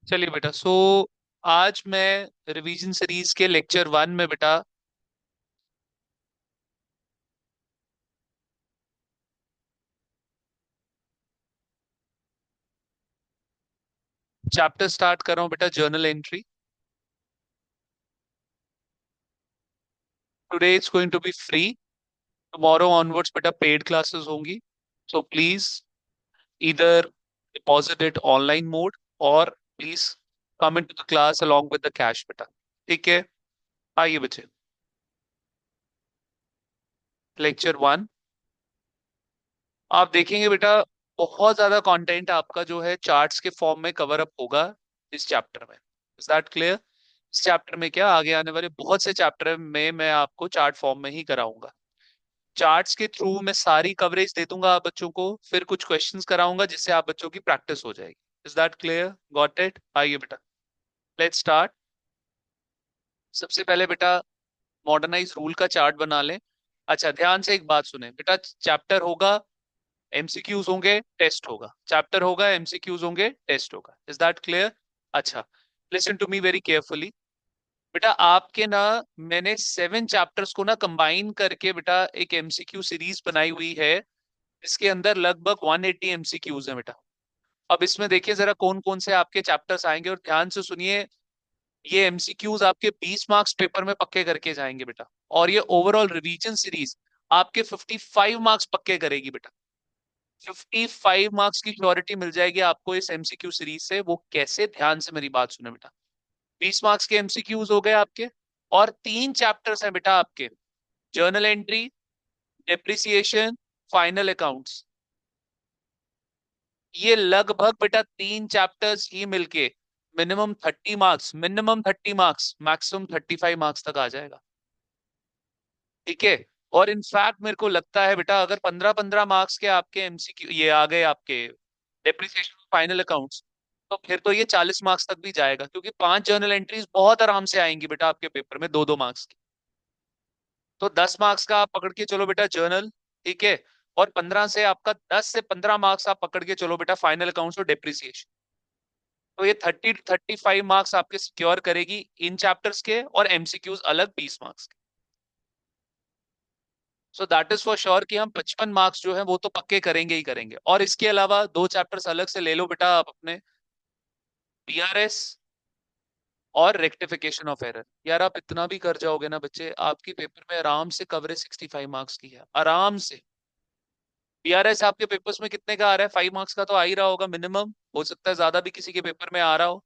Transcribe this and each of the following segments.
चलिए बेटा। आज मैं रिवीजन सीरीज के लेक्चर 1 में बेटा चैप्टर स्टार्ट कर रहा हूँ बेटा, journal entry. Today it's going to be free. Tomorrow onwards बेटा पेड क्लासेस होंगी। सो प्लीज इधर डिपॉजिट इट ऑनलाइन मोड, और please come in to the class along with the cash बेटा। ठीक है, आइए बच्चे। लेक्चर 1 आप देखेंगे बेटा, बहुत ज्यादा कंटेंट आपका जो है चार्ट्स के फॉर्म में कवर अप होगा इस चैप्टर में। Is that clear? इस चैप्टर में क्या, आगे आने वाले बहुत से चैप्टर में मैं आपको चार्ट फॉर्म में ही कराऊंगा। चार्ट्स के थ्रू मैं सारी कवरेज दे दूंगा आप बच्चों को, फिर कुछ क्वेश्चंस कराऊंगा जिससे आप बच्चों की प्रैक्टिस हो जाएगी। Is that clear? Got it? आइए बेटा, लेट्स स्टार्ट। सबसे पहले बेटा मॉडर्नाइज रूल का चार्ट बना लें। अच्छा, ध्यान से एक बात सुने बेटा। चैप्टर होगा, एमसीक्यूज होंगे, टेस्ट होगा। चैप्टर होगा, एमसीक्यूज होंगे, टेस्ट होगा। Is that clear? अच्छा, listen to me very carefully. बेटा आपके ना, मैंने 7 चैप्टर्स को ना कंबाइन करके बेटा एक एमसीक्यू सीरीज बनाई हुई है। इसके अंदर लगभग 180 एमसीक्यूज हैं बेटा। अब इसमें देखिए जरा कौन कौन से आपके चैप्टर्स आएंगे, और ध्यान से सुनिए। ये एमसीक्यूज आपके 20 मार्क्स पेपर में पक्के करके जाएंगे बेटा। और ये ओवरऑल रिवीजन सीरीज आपके 55 मार्क्स पक्के करेगी बेटा। 55 मार्क्स की श्योरिटी मिल जाएगी आपको इस एमसीक्यू सीरीज से। वो कैसे, ध्यान से मेरी बात सुने बेटा। 20 मार्क्स के एमसीक्यूज हो गए आपके, और 3 चैप्टर्स हैं बेटा आपके। Journal entry, depreciation, final accounts. ये लगभग बेटा 3 चैप्टर्स ही मिलके मिनिमम 30 मार्क्स, मैक्सिमम 35 मार्क्स तक आ जाएगा। ठीक है। और इनफैक्ट मेरे को लगता है बेटा, अगर 15-15 मार्क्स के आपके एमसीक्यू ये आ गए आपके डेप्रिसिएशन फाइनल अकाउंट्स, तो फिर तो ये 40 मार्क्स तक भी जाएगा, क्योंकि 5 जर्नल एंट्रीज बहुत आराम से आएंगी बेटा आपके पेपर में, 2-2 मार्क्स की। तो 10 मार्क्स का आप पकड़ के चलो बेटा जर्नल। ठीक है। और 15 से आपका 10 से 15 मार्क्स आप पकड़ के चलो बेटा फाइनल अकाउंट्स और डेप्रिसिएशन। तो ये 30-35 मार्क्स आपके सिक्योर करेगी इन चैप्टर्स के, और एमसीक्यूज अलग 20 मार्क्स के। So that is for sure कि हम 55 मार्क्स जो है वो तो पक्के करेंगे ही करेंगे। और इसके अलावा 2 चैप्टर्स अलग से ले लो बेटा आप अपने, पीआरएस और रेक्टिफिकेशन ऑफ एरर। यार आप इतना भी कर जाओगे ना बच्चे, आपकी पेपर में आराम से कवरेज 65 मार्क्स की है, आराम से। पीआरएस आपके पेपर्स में कितने का आ रहा है? 5 मार्क्स का तो आ ही रहा होगा मिनिमम, हो सकता है ज्यादा भी किसी के पेपर में आ रहा हो,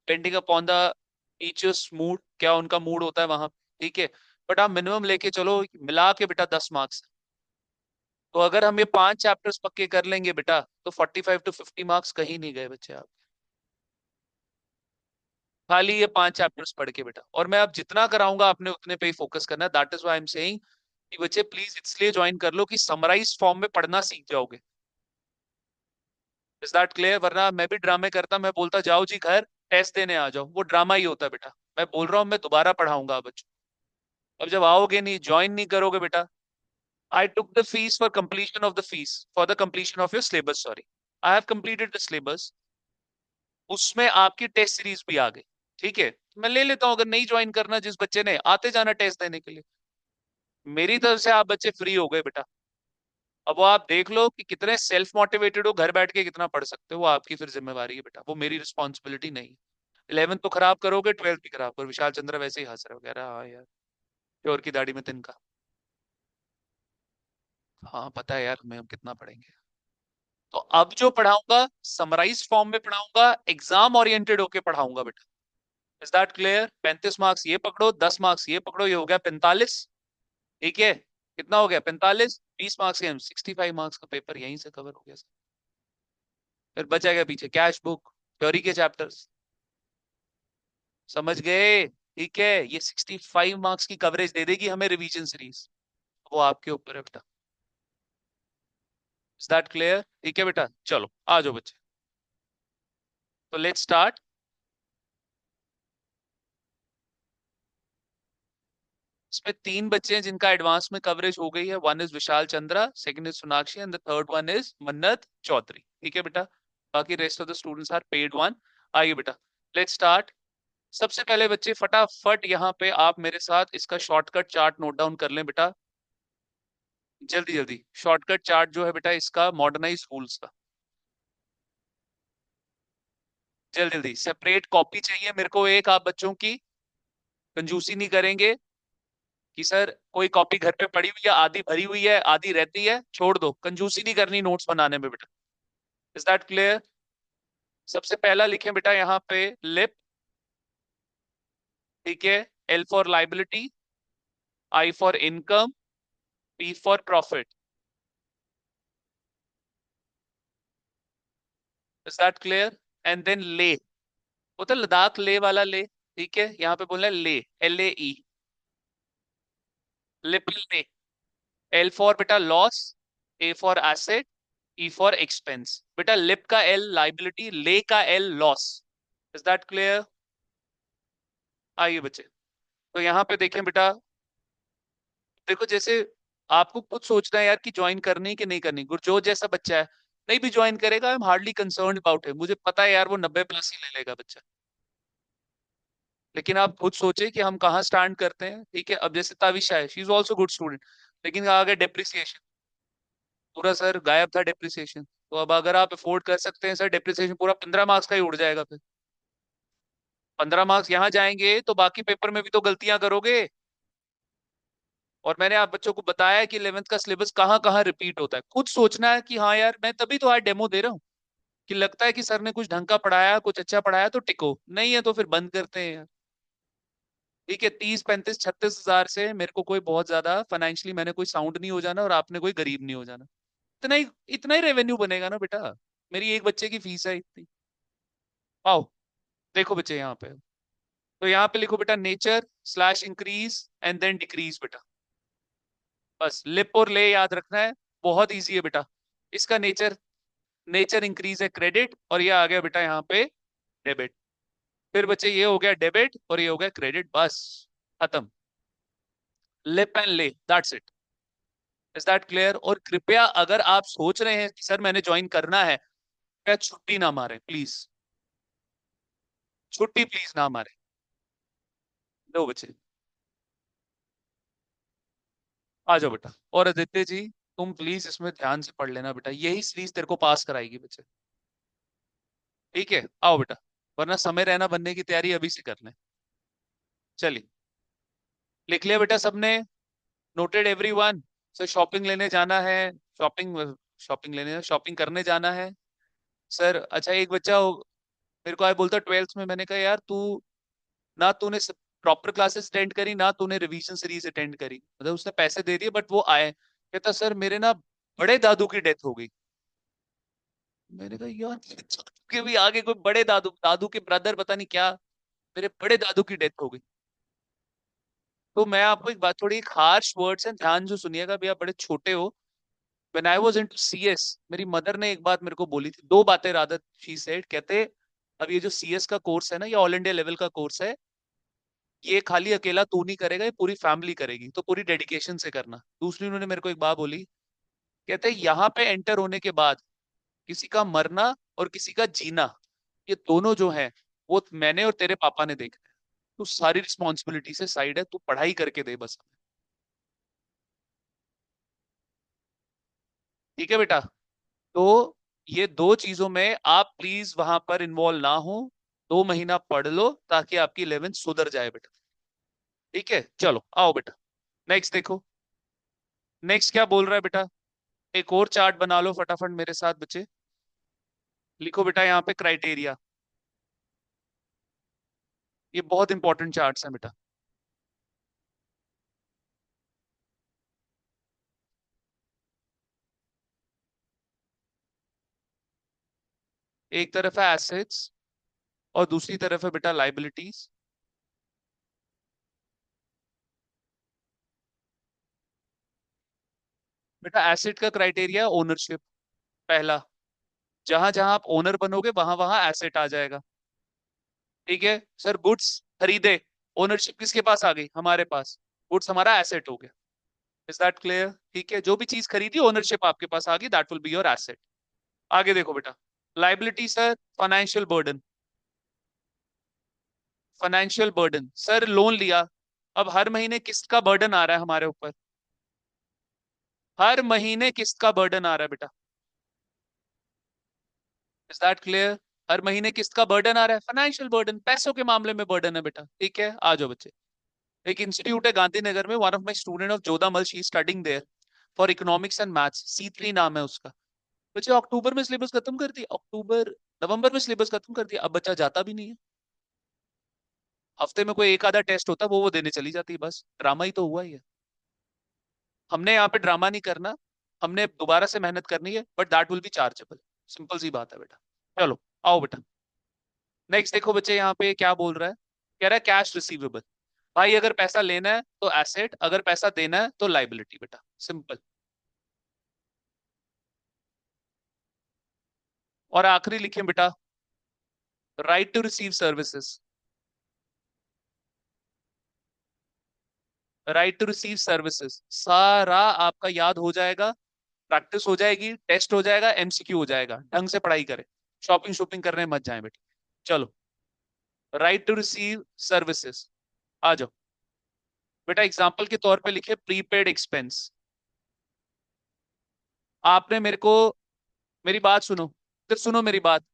pending upon the teachers mood, क्या उनका मूड होता है वहां। ठीक है। बट आप मिनिमम लेके चलो, मिला के बेटा 10 मार्क्स। तो अगर हम ये 5 चैप्टर्स पक्के कर लेंगे बेटा, तो 45 to 50 मार्क्स कहीं नहीं गए बच्चे आप। खाली ये 5 चैप्टर्स पढ़ के बेटा, और मैं अब जितना कराऊंगा आपने उतने पे ही फोकस करना है। That is why I am saying कि बच्चे प्लीज इसलिए ज्वाइन कर लो कि समराइज फॉर्म में पढ़ना सीख जाओगे। Is that clear? वरना मैं भी ड्रामे करता, मैं बोलता जाओ जी घर टेस्ट देने आ जाओ, वो ड्रामा ही होता है बेटा। मैं बोल रहा हूँ मैं दोबारा पढ़ाऊंगा बच्चों। अब जब आओगे नहीं, ज्वाइन नहीं करोगे बेटा। I took the fees for completion of the fees, for the completion of your syllabus, sorry. I have completed the syllabus. उसमें आपकी टेस्ट सीरीज भी आ गई। ठीक है, मैं ले लेता हूँ। अगर नहीं ज्वाइन करना जिस बच्चे ने, आते जाना टेस्ट देने के लिए। मेरी तरफ से आप बच्चे फ्री हो गए बेटा। अब वो आप देख लो कि कितने सेल्फ मोटिवेटेड हो, घर बैठ के कितना पढ़ सकते हो, वो आपकी फिर जिम्मेवारी है बेटा, वो मेरी रिस्पॉन्सिबिलिटी नहीं। 11th तो खराब करोगे, 12th भी खराब करो। विशाल चंद्र वैसे ही हंस रहे हो, कह रहा हाँ यार, प्योर की दाढ़ी में तिनका। हाँ पता है यार, हमें हम कितना पढ़ेंगे। तो अब जो पढ़ाऊंगा समराइज फॉर्म में पढ़ाऊंगा, एग्जाम ओरिएंटेड होके पढ़ाऊंगा बेटा। Is that clear? 35 मार्क्स ये पकड़ो, 10 मार्क्स ये पकड़ो, ये हो गया 45। ठीक है, कितना हो गया? 45। 20 मार्क्स के 65 मार्क्स का पेपर यहीं से कवर हो गया सर। फिर बचा गया पीछे कैश बुक, थ्योरी के चैप्टर्स। समझ गए? ठीक है, ये 65 मार्क्स की कवरेज दे देगी हमें रिवीजन सीरीज। वो आपके ऊपर है बेटा। Is that clear? ठीक है बेटा, चलो आ जाओ बच्चे। तो लेट्स स्टार्ट। इसमें 3 बच्चे हैं जिनका एडवांस में कवरेज हो गई है। One is Vishal Chandra, second is Sonakshi, and the third one is Mannat Chaudhary. ठीक है बेटा, बाकी rest of the students are paid one. आइए बेटा, लेट्स स्टार्ट। सबसे पहले बच्चे फटाफट यहाँ पे आप मेरे साथ इसका शॉर्टकट चार्ट नोट डाउन कर लें बेटा, जल्दी जल्दी। शॉर्टकट चार्ट जो है बेटा इसका मॉडर्नाइज रूल्स का, जल्दी जल्दी। सेपरेट कॉपी चाहिए मेरे को एक, आप बच्चों की कंजूसी नहीं करेंगे कि सर कोई कॉपी घर पे पड़ी हुई है, आधी भरी हुई है आधी रहती है, छोड़ दो, कंजूसी नहीं करनी नोट्स बनाने में बेटा। Is that clear? सबसे पहला लिखें बेटा यहाँ पे लिप, ठीक है। L for liability, I for income, P for profit. Is that clear? And then ले, वो तो लद्दाख ले वाला ले, ठीक है। यहाँ पे बोलना है ले, LAE, लिप ले। एल फॉर बेटा loss, A for asset, E for expense. बेटा लिप का एल लाइबिलिटी, ले का L loss. Is that clear? आइए बच्चे, तो यहाँ पे देखें बेटा, देखो जैसे आपको खुद सोचना है यार कि ज्वाइन करनी है कि नहीं करनी। गुरजोत जैसा बच्चा है, नहीं भी ज्वाइन करेगा, I am hardly concern about है, मुझे पता है यार वो 90+ ही ले लेगा बच्चा। लेकिन आप खुद सोचे कि हम कहाँ स्टैंड करते हैं, ठीक है। अब जैसे ताविशा है, she is also good student, लेकिन आ गया डेप्रिसिएशन, पूरा सर गायब था डेप्रिसिएशन। तो अब अगर आप अफोर्ड कर सकते हैं सर, डेप्रिसिएशन पूरा 15 मार्क्स का ही उड़ जाएगा फिर। 15 मार्क्स यहाँ जाएंगे तो बाकी पेपर में भी तो गलतियां करोगे। और मैंने आप बच्चों को बताया कि 11th का सिलेबस कहाँ कहाँ रिपीट होता है, खुद सोचना है कि हाँ यार, मैं तभी तो आज डेमो दे रहा हूँ कि लगता है कि सर ने कुछ ढंग का पढ़ाया, कुछ अच्छा पढ़ाया तो टिको, नहीं है तो फिर बंद करते हैं यार। ठीक है, 30 35 36 हजार से मेरे को कोई बहुत ज्यादा फाइनेंशियली मैंने कोई साउंड नहीं हो जाना, और आपने कोई गरीब नहीं हो जाना। इतना ही रेवेन्यू बनेगा ना बेटा, मेरी एक बच्चे की फीस है इतनी। आओ देखो बच्चे यहाँ पे, तो यहाँ पे लिखो बेटा nature slash increase and then decrease बेटा। बस लिप और ले याद रखना है, बहुत इजी है बेटा। इसका नेचर, नेचर इंक्रीज है क्रेडिट, और ये आ गया बेटा यहाँ पे डेबिट। फिर बच्चे ये हो गया डेबिट और ये हो गया क्रेडिट, बस खत्म। लिप एंड ले, that's it. Is that clear? और कृपया अगर आप सोच रहे हैं कि सर मैंने ज्वाइन करना है, क्या छुट्टी ना मारे प्लीज, छुट्टी प्लीज ना मारे। लो बच्चे आ जाओ बेटा। और आदित्य जी, तुम प्लीज इसमें ध्यान से पढ़ लेना बेटा, यही सीरीज तेरे को पास कराएगी बच्चे, ठीक है। आओ बेटा, वरना समय रहना बनने की तैयारी अभी से कर लें। चलिए, लिख लिया बेटा सबने? Noted everyone? सर शॉपिंग लेने जाना है, शॉपिंग, शॉपिंग लेने, शॉपिंग करने जाना है सर। अच्छा एक बच्चा मेरे को आया बोलता 12th में, मैंने कहा यार तू ना, तूने प्रॉपर क्लासेस अटेंड करी ना, तूने रिवीजन सीरीज अटेंड करी, मतलब उसने पैसे दे दिए बट वो आए, कहता सर मेरे ना बड़े दादू की डेथ हो गई। मैंने कहा यार के भी आगे कोई बड़े दादू, दादू के ब्रदर पता नहीं क्या, मेरे बड़े दादू की डेथ हो गई। तो मैं आपको एक बात, थोड़ी एक हार्श वर्ड्स हैं, ध्यान जो सुनिएगा, भी आप बड़े छोटे हो। When I was into CS, मेरी मदर ने एक बात मेरे को बोली थी, दो बातें रादर शी सेड, कहते अब ये जो CS का कोर्स है ना, ये ऑल इंडिया लेवल का कोर्स है, ये खाली अकेला तू नहीं करेगा, ये पूरी फैमिली करेगी, तो पूरी डेडिकेशन से करना। दूसरी उन्होंने मेरे को एक बात बोली, कहते यहाँ पे एंटर होने के बाद किसी का मरना और किसी का जीना, ये दोनों जो है वो मैंने और तेरे पापा ने देखा है। तू सारी रिस्पॉन्सिबिलिटी से साइड है, तू पढ़ाई करके दे बस। ठीक है बेटा, तो ये दो चीजों में आप प्लीज वहां पर इन्वॉल्व ना हो। 2 महीना पढ़ लो ताकि आपकी 11th सुधर जाए बेटा, ठीक है। चलो आओ बेटा, नेक्स्ट देखो, नेक्स्ट क्या बोल रहा है बेटा। एक और चार्ट बना लो फटाफट मेरे साथ बच्चे। लिखो बेटा यहाँ पे क्राइटेरिया, ये बहुत इंपॉर्टेंट चार्ट्स हैं बेटा। एक तरफ है एसेट्स और दूसरी तरफ है बेटा लाइबिलिटीज। बेटा एसेट का क्राइटेरिया ओनरशिप, पहला, जहां जहां आप ओनर बनोगे वहां वहां एसेट आ जाएगा, ठीक है। सर गुड्स खरीदे, ओनरशिप किसके पास आ गई, हमारे पास, गुड्स हमारा एसेट हो गया। Is that clear? ठीक है, जो भी चीज खरीदी ओनरशिप आपके पास आ गई, that will be your asset. आगे देखो बेटा, liability sir financial burden, financial burden, sir loan लिया, अब हर महीने किस्त का बर्डन आ रहा है हमारे ऊपर, हर महीने किस्त का बर्डन आ रहा है बेटा। Is that clear? हर महीने किस्त का बर्डन आ रहा है, फाइनेंशियल बर्डन, पैसों के मामले में बर्डन है बेटा। ठीक है, आ जाओ बच्चे। एक इंस्टीट्यूट है गांधीनगर में, one of my student of Jodhamal, she studying there for economics and maths, C3 नाम है उसका। बच्चे अक्टूबर में सिलेबस खत्म कर दिया, अक्टूबर नवंबर में सिलेबस खत्म कर दिया, अब बच्चा जाता भी नहीं है। हफ्ते में कोई एक आधा टेस्ट होता है, वो देने चली जाती है, बस ड्रामा ही तो हुआ ही है। हमने यहाँ पे ड्रामा नहीं करना, हमने दोबारा से मेहनत करनी है, but that will be chargeable. Simple सी बात है बेटा। चलो आओ बेटा, नेक्स्ट देखो बच्चे, यहाँ पे क्या बोल रहा है, कह रहा है कैश रिसीवेबल। भाई अगर पैसा लेना है तो एसेट, अगर पैसा देना है तो लाइबिलिटी बेटा, सिंपल। और आखिरी लिखे बेटा, right to receive services, right to receive services सारा आपका याद हो जाएगा, प्रैक्टिस हो जाएगी, टेस्ट हो जाएगा, MCQ हो जाएगा। ढंग से पढ़ाई करें, शॉपिंग शॉपिंग करने मत जाएं बेटा। चलो, राइट टू रिसीव सर्विसेज, आ जाओ बेटा। एग्जाम्पल के तौर पे लिखे प्रीपेड एक्सपेंस। आपने मेरे को, मेरी बात सुनो, फिर सुनो मेरी बात।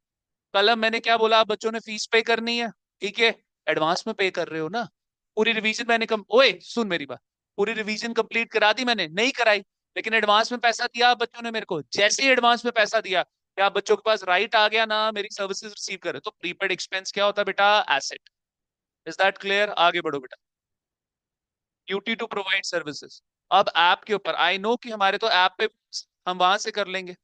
कल मैंने क्या बोला, आप बच्चों ने फीस पे करनी है, ठीक है, एडवांस में पे कर रहे हो ना। पूरी रिवीजन मैंने कम, ओए सुन मेरी बात, पूरी रिवीजन कंप्लीट करा दी मैंने, नहीं कराई, लेकिन एडवांस में पैसा दिया आप बच्चों ने मेरे को। जैसे ही एडवांस में पैसा दिया, क्या आप बच्चों के पास राइट आ गया ना मेरी सर्विसेज रिसीव करे? तो प्रीपेड एक्सपेंस क्या होता है बेटा? एसेट। Is that clear? आगे बढ़ो बेटा। ड्यूटी टू प्रोवाइड सर्विसेज, अब ऐप के ऊपर आई नो कि हमारे तो ऐप पे हम वहां से कर लेंगे,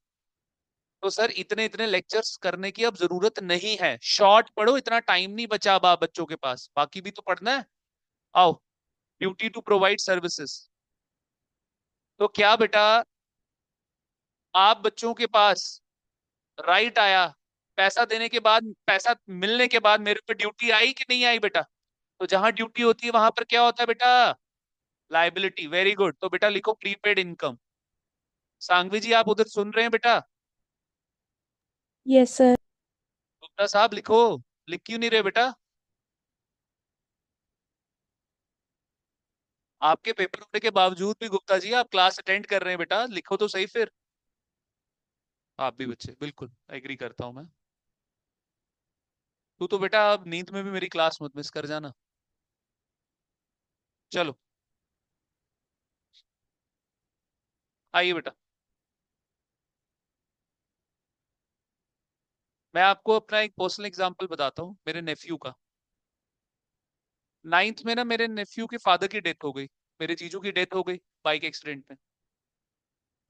तो सर इतने इतने लेक्चर्स करने की अब जरूरत नहीं है, शॉर्ट पढ़ो, इतना टाइम नहीं बचा अब आप बच्चों के पास, बाकी भी तो पढ़ना है। आओ, ड्यूटी टू प्रोवाइड सर्विसेज, तो क्या बेटा, आप बच्चों के पास राइट आया, पैसा देने के बाद, पैसा मिलने के बाद मेरे पे ड्यूटी आई कि नहीं आई बेटा? तो जहां ड्यूटी होती है वहां पर क्या होता है बेटा? लाइबिलिटी। वेरी गुड, तो बेटा लिखो प्रीपेड इनकम। सांघवी जी आप उधर सुन रहे हैं बेटा? Yes sir. गुप्ता साहब लिखो, लिख क्यों नहीं रहे बेटा? आपके पेपर होने के बावजूद भी गुप्ता जी आप क्लास अटेंड कर रहे हैं बेटा, लिखो तो सही फिर। आप भी बच्चे, बिल्कुल एग्री करता हूं मैं। तू तो बेटा अब नींद में भी मेरी क्लास मत मिस कर जाना। चलो आइए बेटा, मैं आपको अपना एक पर्सनल एग्जांपल बताता हूँ मेरे नेफ्यू का। नाइन्थ में ना मेरे नेफ्यू के फादर की डेथ हो गई, मेरे जीजू की डेथ हो गई बाइक एक्सीडेंट में।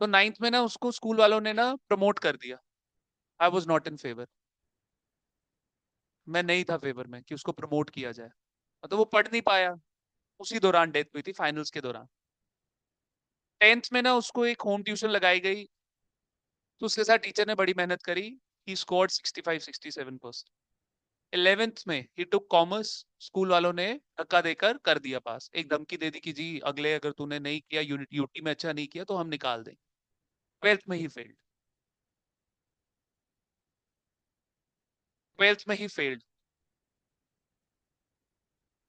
तो नाइन्थ में ना उसको स्कूल वालों ने ना प्रमोट कर दिया। I was not in favour, मैं नहीं था फेवर में कि उसको प्रमोट किया जाए। तो वो पढ़ नहीं पाया, उसी दौरान डेथ हुई थी, फाइनल्स के दौरान। टेंथ में ना उसको एक होम ट्यूशन लगाई गई, तो उसके साथ टीचर ने बड़ी मेहनत करी, ही स्कोर्ड 65-67%। 11th में ही टुक कॉमर्स, स्कूल वालों ने धक्का देकर कर दिया पास, एक धमकी दे दी कि जी अगले अगर तूने नहीं किया, यूनिट यूटी में अच्छा नहीं किया तो हम निकाल देंगे। 12th में ही फेल्ड, 12th में ही फेल्ड।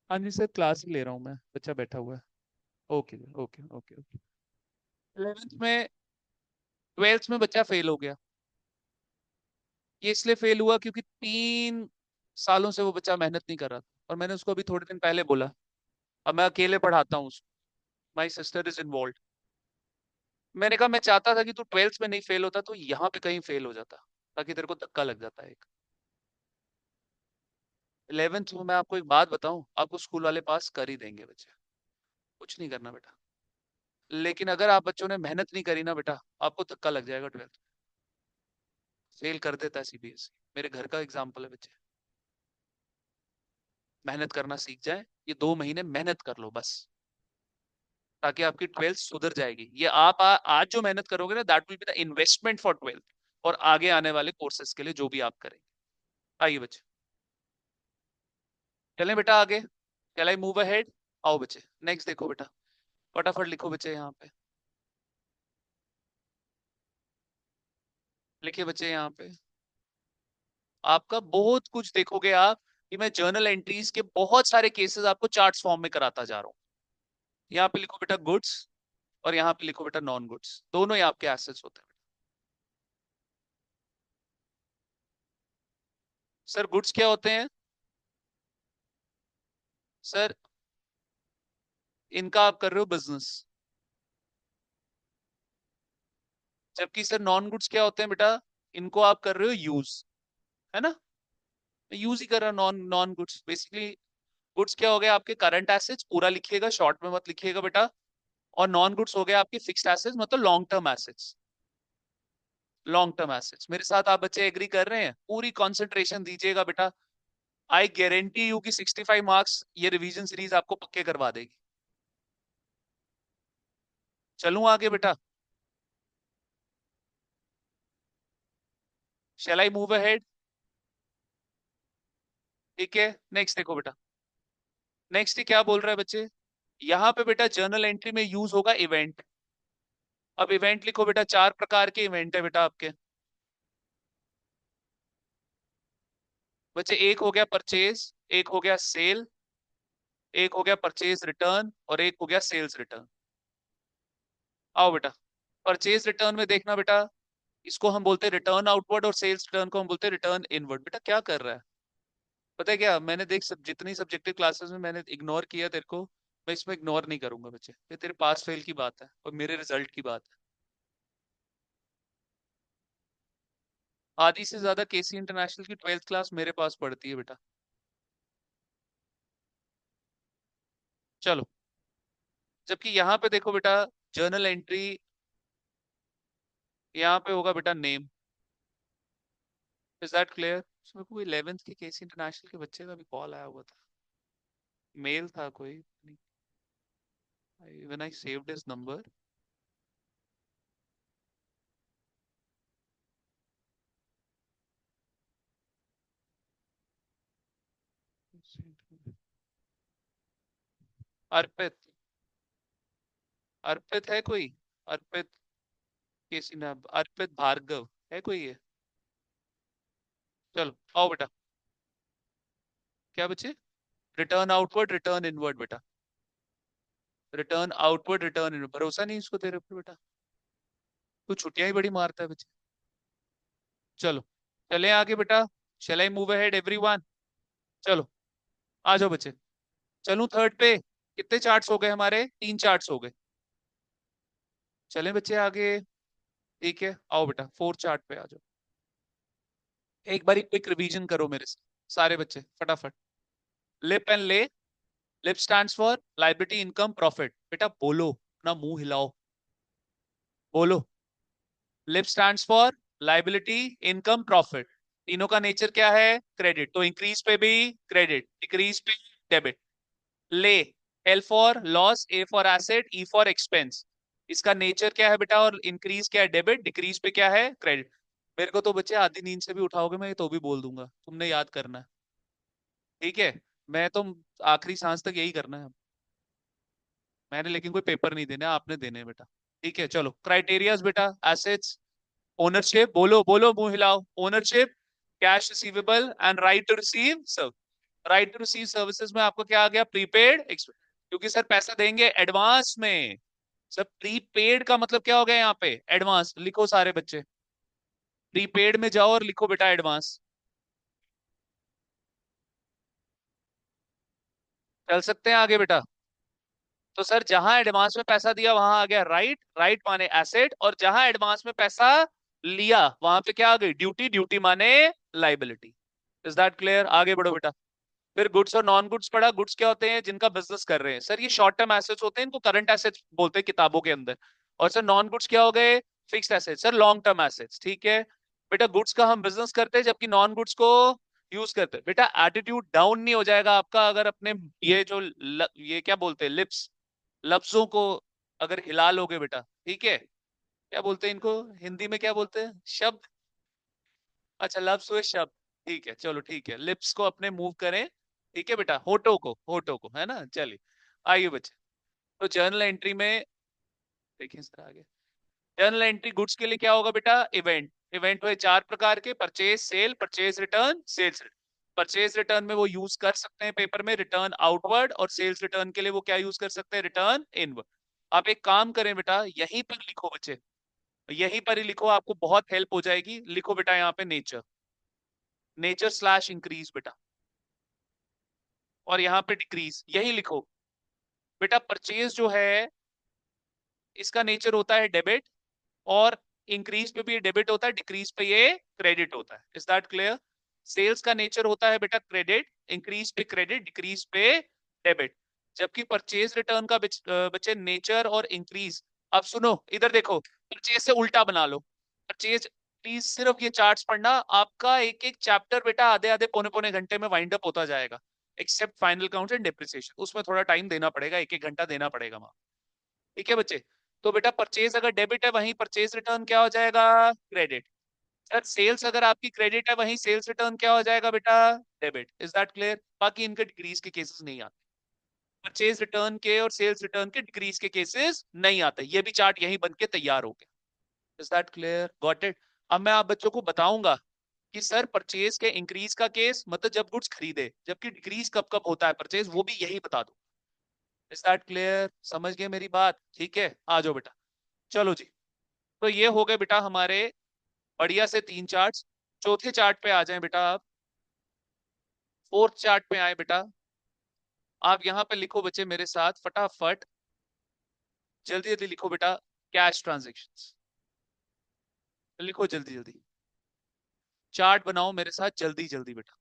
हाँ जी सर, क्लास ही ले रहा हूँ मैं, बच्चा बैठा हुआ है। Okay okay okay okay. 11th में, 12th में बच्चा फेल हो गया। ये इसलिए फेल हुआ क्योंकि 3 सालों से वो बच्चा मेहनत नहीं कर रहा था, और मैंने उसको अभी थोड़े दिन पहले बोला, अब मैं अकेले पढ़ाता हूँ उसको, माई सिस्टर इज इन्वॉल्व। मैंने कहा मैं चाहता था कि तू 12th में नहीं फेल होता तो यहाँ पे कहीं फेल हो जाता, ताकि तेरे को धक्का लग जाता है एक। 11th में मैं आपको एक बात बताऊं, आपको स्कूल वाले पास कर ही देंगे बच्चे, कुछ नहीं करना बेटा। लेकिन अगर आप बच्चों ने मेहनत नहीं करी ना बेटा, आपको धक्का लग जाएगा, 12th फेल कर देता है CBSE। मेरे घर का एग्जाम्पल है बच्चे, मेहनत करना सीख जाए, ये 2 महीने मेहनत कर लो बस, ताकि आपकी 12th सुधर जाएगी। ये आप आज जो मेहनत करोगे ना, that will be the investment for 12th, और आगे आने वाले कोर्सेज के लिए जो भी आप करेंगे। आइए बच्चे, चलें बेटा आगे, कैन आई मूव अहेड? आओ बच्चे, नेक्स्ट देखो बेटा, फटाफट लिखो बच्चे यहाँ पे, लिखिए बच्चे यहाँ पे। आपका बहुत कुछ देखोगे आप, कि मैं जर्नल एंट्रीज के बहुत सारे केसेस आपको चार्ट्स फॉर्म में कराता जा रहा हूँ। यहाँ पे लिखो बेटा गुड्स और यहाँ पे लिखो बेटा नॉन गुड्स, दोनों ही आपके एसेट्स होते हैं। सर गुड्स क्या होते हैं? सर इनका आप कर रहे हो बिजनेस, जबकि सर नॉन गुड्स क्या होते हैं बेटा? इनको आप कर रहे हो यूज, है ना? यूज ही कर रहा non non goods basically. Goods क्या हो गया आपके करंट एसेट्स, पूरा लिखिएगा, शॉर्ट में मत लिखिएगा बेटा। और नॉन गुड्स हो गया आपके फिक्स्ड एसेट्स, मतलब long term assets. Long term assets, मेरे साथ आप बच्चे एग्री कर रहे हैं? पूरी कंसंट्रेशन दीजिएगा बेटा। आई गारंटी यू कि 65 मार्क्स ये रिवीजन सीरीज आपको पक्के करवा देगी। चलूं आगे बेटा? शैल आई मूव अहेड? ठीक है, नेक्स्ट देखो बेटा। नेक्स्ट क्या बोल रहा है बच्चे? यहाँ पे बेटा जर्नल एंट्री में यूज होगा इवेंट। अब इवेंट लिखो बेटा, चार प्रकार के इवेंट है बेटा आपके बच्चे। एक हो गया परचेज, एक हो गया सेल, एक हो गया परचेज रिटर्न और एक हो गया सेल्स रिटर्न। आओ बेटा, परचेज रिटर्न में देखना बेटा, इसको हम बोलते हैं रिटर्न आउटवर्ड और सेल्स रिटर्न को हम बोलते हैं रिटर्न इनवर्ड। बेटा क्या कर रहा है पता है क्या? मैंने देख जितनी सब्जेक्टिव क्लासेस में मैंने इग्नोर किया तेरे को, मैं इसमें इग्नोर नहीं करूंगा बच्चे। ये तेरे पास फेल की बात है और मेरे रिजल्ट की बात है। आधी से ज्यादा केसी इंटरनेशनल की 12th क्लास मेरे पास पढ़ती है बेटा। चलो, जबकि यहाँ पे देखो बेटा, जर्नल एंट्री यहाँ पे होगा बेटा नेम। Is that clear? उसमें कोई 11th के केसी इंटरनेशनल के बच्चे का भी कॉल आया हुआ था, मेल था कोई। When I saved his number. Arpit, Arpit है कोई? अर्पित केसी नाम, अर्पित भार्गव है कोई ये? चलो आओ बेटा। क्या बच्चे? रिटर्न आउटवर्ड रिटर्न इनवर्ड बेटा। रिटर्न आउटवर्ड रिटर्न इनवर्ड, भरोसा नहीं इसको तेरे ऊपर बेटा, तू छुट्टियां ही बड़ी मारता है बच्चे। चलो चले आगे बेटा। शैल आई मूव अहेड एवरीवन? चलो आ जाओ बच्चे। चलूं थर्ड पे? कितने चार्ट्स हो गए हमारे? 3 चार्ट्स हो गए। चलें बच्चे आगे? ठीक है, आओ बेटा 4th चार्ट पे आ जाओ। एक बारी क्विक रिवीजन करो मेरे से सारे बच्चे फटाफट। लिप एंड ले। Lip stands for liability income profit. बेटा बोलो, अपना मुंह हिलाओ, बोलो। Lip stands for liability income profit. तीनों का नेचर क्या है? क्रेडिट, तो इंक्रीज पे भी क्रेडिट, डिक्रीज पे डेबिट। ले, L for loss, A for asset, E for expense. इसका नेचर क्या है बेटा? और इंक्रीज क्या है? डेबिट, डिक्रीज पे क्या है? क्रेडिट। मेरे को तो बच्चे आधी नींद से भी उठाओगे मैं तो भी बोल दूंगा, तुमने याद करना है। ठीक है, मैं तो आखिरी सांस तक यही करना है। मैंने लेकिन कोई पेपर नहीं देना, आपने देने हैं बेटा। ठीक है चलो, क्राइटेरियाज बेटा, एसेट्स, ओनरशिप, बोलो बोलो मुंह हिलाओ। Ownership, cash receivable and right to receive serve. Right to receive services में आपको क्या आ गया? प्रीपेड, क्योंकि सर पैसा देंगे एडवांस में। सर प्रीपेड का मतलब क्या हो गया यहाँ पे? एडवांस। लिखो सारे बच्चे, प्रीपेड में जाओ और लिखो बेटा एडवांस। चल सकते हैं आगे बेटा? तो सर जहां एडवांस में पैसा दिया वहां आ गया राइट, राइट माने एसेट, और जहां एडवांस में पैसा लिया वहां पे क्या आ गई? ड्यूटी, ड्यूटी माने लाइबिलिटी। Is that clear? आगे बढ़ो बेटा। फिर गुड्स और नॉन गुड्स पढ़ा। गुड्स क्या होते हैं? जिनका बिजनेस कर रहे हैं सर, ये शॉर्ट टर्म एसेट्स होते हैं, इनको करंट एसेट्स बोलते हैं किताबों के अंदर। और सर नॉन गुड्स क्या हो गए? Fixed assets, sir long term assets. ठीक है बेटा, गुड्स का हम बिजनेस करते हैं जबकि नॉन गुड्स को यूज करते हैं। बेटा एटीट्यूड डाउन नहीं हो जाएगा आपका अगर अपने ये जो ये क्या बोलते हैं लिप्स, लफ्जों को अगर हिला लोगे बेटा। ठीक है, क्या बोलते हैं इनको हिंदी में? क्या बोलते हैं शब्द? अच्छा, लफ्ज हुए शब्द। ठीक है चलो, ठीक है, लिप्स को अपने मूव करें। ठीक है बेटा, होठों को, होठों को, है ना? चलिए आइए बच्चे। तो जर्नल एंट्री में देखिए सर आगे, जर्नल एंट्री गुड्स के लिए क्या होगा बेटा? इवेंट। इवेंट हुए 4 प्रकार के, purchase, sale, purchase return, sales return. Purchase return में वो यूज कर सकते हैं पेपर में रिटर्न आउटवर्ड, और सेल्स रिटर्न के लिए वो क्या यूज कर सकते हैं, रिटर्न इनवर्ड। आप एक काम करें बेटा, यहीं पर लिखो बच्चे, यहीं पर ही लिखो, आपको बहुत हेल्प हो जाएगी। लिखो बेटा यहाँ पे नेचर, नेचर स्लैश इंक्रीज बेटा, और यहाँ पे डिक्रीज, यही लिखो बेटा। परचेज जो है इसका नेचर होता है डेबिट, और इंक्रीज पे भी डेबिट होता है, डिक्रीज पे ये क्रेडिट होता है। Is that clear? सेल्स का नेचर होता है बेटा क्रेडिट, इंक्रीज पे क्रेडिट, डिक्रीज पे डेबिट। जबकि परचेज रिटर्न का बच्चे नेचर और इंक्रीज, अब सुनो इधर देखो, परचेज से उल्टा बना लो। परचेज, प्लीज सिर्फ ये चार्ट्स पढ़ना, आपका एक एक चैप्टर बेटा आधे आधे पौने पौने घंटे में वाइंड अप होता जाएगा, except final count and depreciation, उसमें थोड़ा टाइम देना पड़ेगा, एक एक घंटा देना पड़ेगा वहां। ठीक है बच्चे? तो बेटा परचेज अगर डेबिट है वहीं परचेज रिटर्न क्या हो जाएगा, क्रेडिट। सर सेल्स अगर आपकी क्रेडिट है वहीं सेल्स रिटर्न क्या हो जाएगा बेटा, डेबिट। Is that clear? बाकी इनके डिक्रीज के केसेस नहीं आते, परचेज रिटर्न के और सेल्स रिटर्न के डिक्रीज के केसेस नहीं आते। ये भी चार्ट यहीं बन के तैयार हो गया। Is that clear? Got it? अब मैं आप बच्चों को बताऊंगा कि सर परचेज के इंक्रीज का केस मतलब जब गुड्स खरीदे, जबकि डिक्रीज कब कब होता है परचेज, वो भी यही बता दो। Is that clear? समझ गए मेरी बात? ठीक है, आ जाओ बेटा। चलो जी, तो ये हो गए बेटा हमारे बढ़िया से तीन चार्ट्स। चौथे चार्ट पे आ जाएं बेटा आप, फोर्थ चार्ट पे आए बेटा। आप यहां पे लिखो बच्चे मेरे साथ फटाफट, जल्दी जल्दी लिखो बेटा, कैश ट्रांजेक्शन्स। लिखो जल्दी जल्दी, चार्ट बनाओ मेरे साथ जल्दी जल्दी बेटा।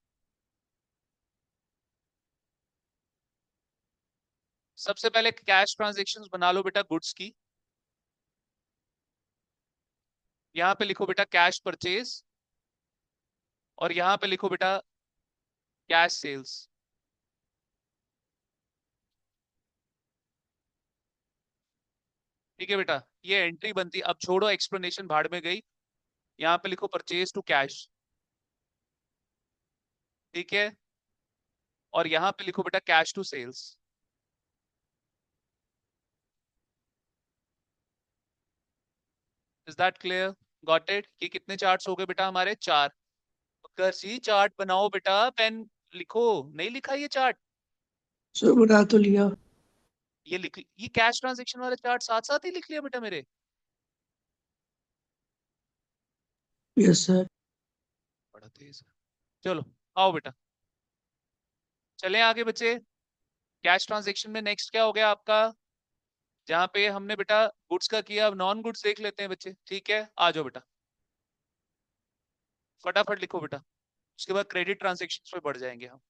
सबसे पहले कैश ट्रांजेक्शन्स बना लो बेटा गुड्स की। यहां पे लिखो बेटा कैश परचेज, और यहां पे लिखो बेटा कैश सेल्स। ठीक है बेटा, ये एंट्री बनती, अब छोड़ो एक्सप्लेनेशन भाड़ में गई। यहाँ पे लिखो परचेज टू कैश। ठीक है, और यहाँ पे लिखो बेटा cash to sales. Is that clear? Got it? ये कितने चार्ट्स हो गए बेटा हमारे, चार। कर सी चार्ट बनाओ बेटा, पेन लिखो। नहीं लिखा ये चार्ट? सर बना तो लिया। ये लिख, ये कैश ट्रांजेक्शन वाले चार्ट साथ साथ ही लिख लिया बेटा मेरे। Yes sir. बड़ा तेज है। चलो आओ बेटा, चले आगे बच्चे। कैश ट्रांजेक्शन में नेक्स्ट क्या हो गया आपका, जहां पे हमने बेटा गुड्स का किया, अब नॉन गुड्स देख लेते हैं बच्चे। ठीक है, आ जाओ बेटा, फटाफट लिखो बेटा, उसके बाद क्रेडिट ट्रांजेक्शन पे बढ़ जाएंगे हम।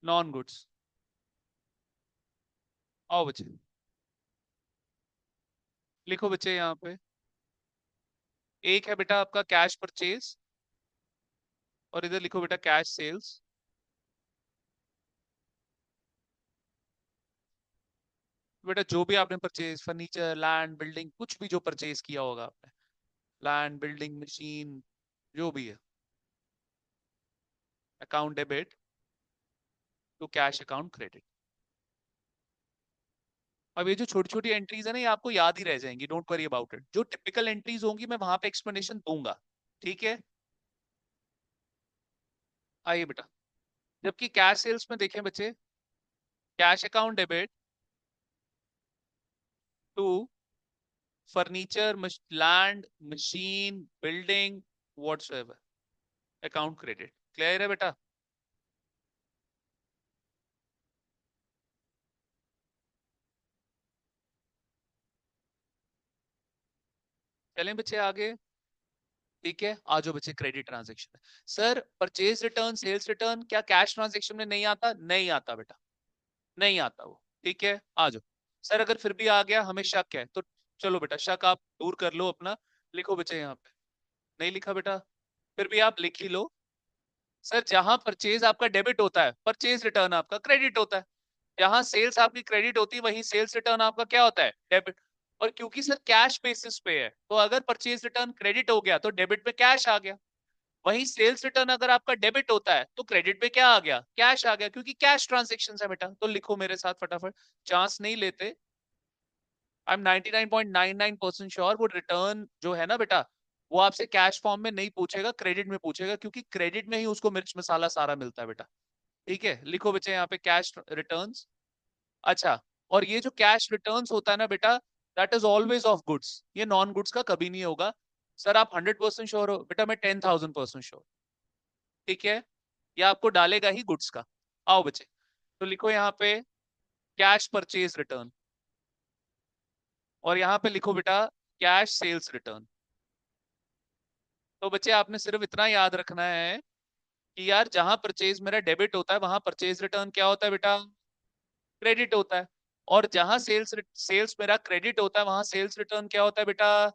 नॉन गुड्स, आओ बच्चे, लिखो बच्चे यहाँ पे। एक है बेटा आपका कैश परचेज, और इधर लिखो बेटा कैश सेल्स। बेटा जो भी आपने परचेज, फर्नीचर, लैंड, बिल्डिंग, कुछ भी जो परचेज किया होगा आपने, लैंड, बिल्डिंग, मशीन, जो भी है, account debit to cash account credit. अब ये जो छोटी छोटी एंट्रीज है ना, ये आपको याद ही रह जाएंगी, डोंट वरी अबाउट इट। जो टिपिकल एंट्रीज होंगी मैं वहां पे एक्सप्लेनेशन दूंगा। ठीक है, आइए बेटा। जबकि कैश सेल्स में देखें बच्चे, cash account debit to furniture, land, machine, building, whatsoever, account credit. Clear है बेटा? चलें बच्चे आगे। ठीक है, आ जाओ बच्चे credit transaction. Sir purchase return, sales return क्या कैश ट्रांजेक्शन में नहीं आता? नहीं आता बेटा, नहीं आता वो। ठीक है, आ जाओ। सर अगर फिर भी आ गया, हमें शक है तो चलो बेटा, शक आप दूर कर लो अपना। लिखो बच्चे यहाँ पे, नहीं लिखा बेटा, फिर भी आप लिख ही लो। सर जहां परचेज आपका डेबिट होता है, परचेज रिटर्न आपका क्रेडिट होता है। जहां सेल्स आपकी क्रेडिट होती है, वहीं सेल्स रिटर्न आपका क्या होता है, डेबिट। और क्योंकि सर कैश बेसिस पे है, तो अगर परचेज रिटर्न क्रेडिट हो गया तो डेबिट पे कैश आ गया। वहीं सेल्स रिटर्न अगर आपका डेबिट होता है तो क्रेडिट पे क्या आ गया, कैश आ गया, क्योंकि कैश ट्रांजेक्शन है बेटा। तो लिखो मेरे साथ फटाफट, चांस नहीं लेते। आई एम 99.99% श्योर वो रिटर्न जो है ना बेटा, वो आपसे कैश फॉर्म में नहीं पूछेगा, क्रेडिट में पूछेगा, क्योंकि क्रेडिट में ही उसको मिर्च मसाला सारा मिलता है बेटा। ठीक है, लिखो बच्चे यहाँ पे कैश रिटर्न्स। अच्छा, और ये जो कैश रिटर्न्स होता है ना बेटा, that is always of goods, ये नॉन गुड्स का कभी नहीं होगा। सर आप 100% श्योर हो? बेटा मैं 10,000% श्योर। ठीक है, ये आपको डालेगा ही गुड्स का। आओ बच्चे, तो लिखो यहाँ पे कैश परचेज रिटर्न, और यहाँ पे लिखो बेटा कैश सेल्स रिटर्न। तो बच्चे आपने सिर्फ इतना याद रखना है कि यार जहां परचेज मेरा डेबिट होता है वहां परचेज रिटर्न क्या होता है बेटा, क्रेडिट होता है। और जहां सेल्स सेल्स मेरा क्रेडिट होता है वहां सेल्स रिटर्न क्या होता है बेटा,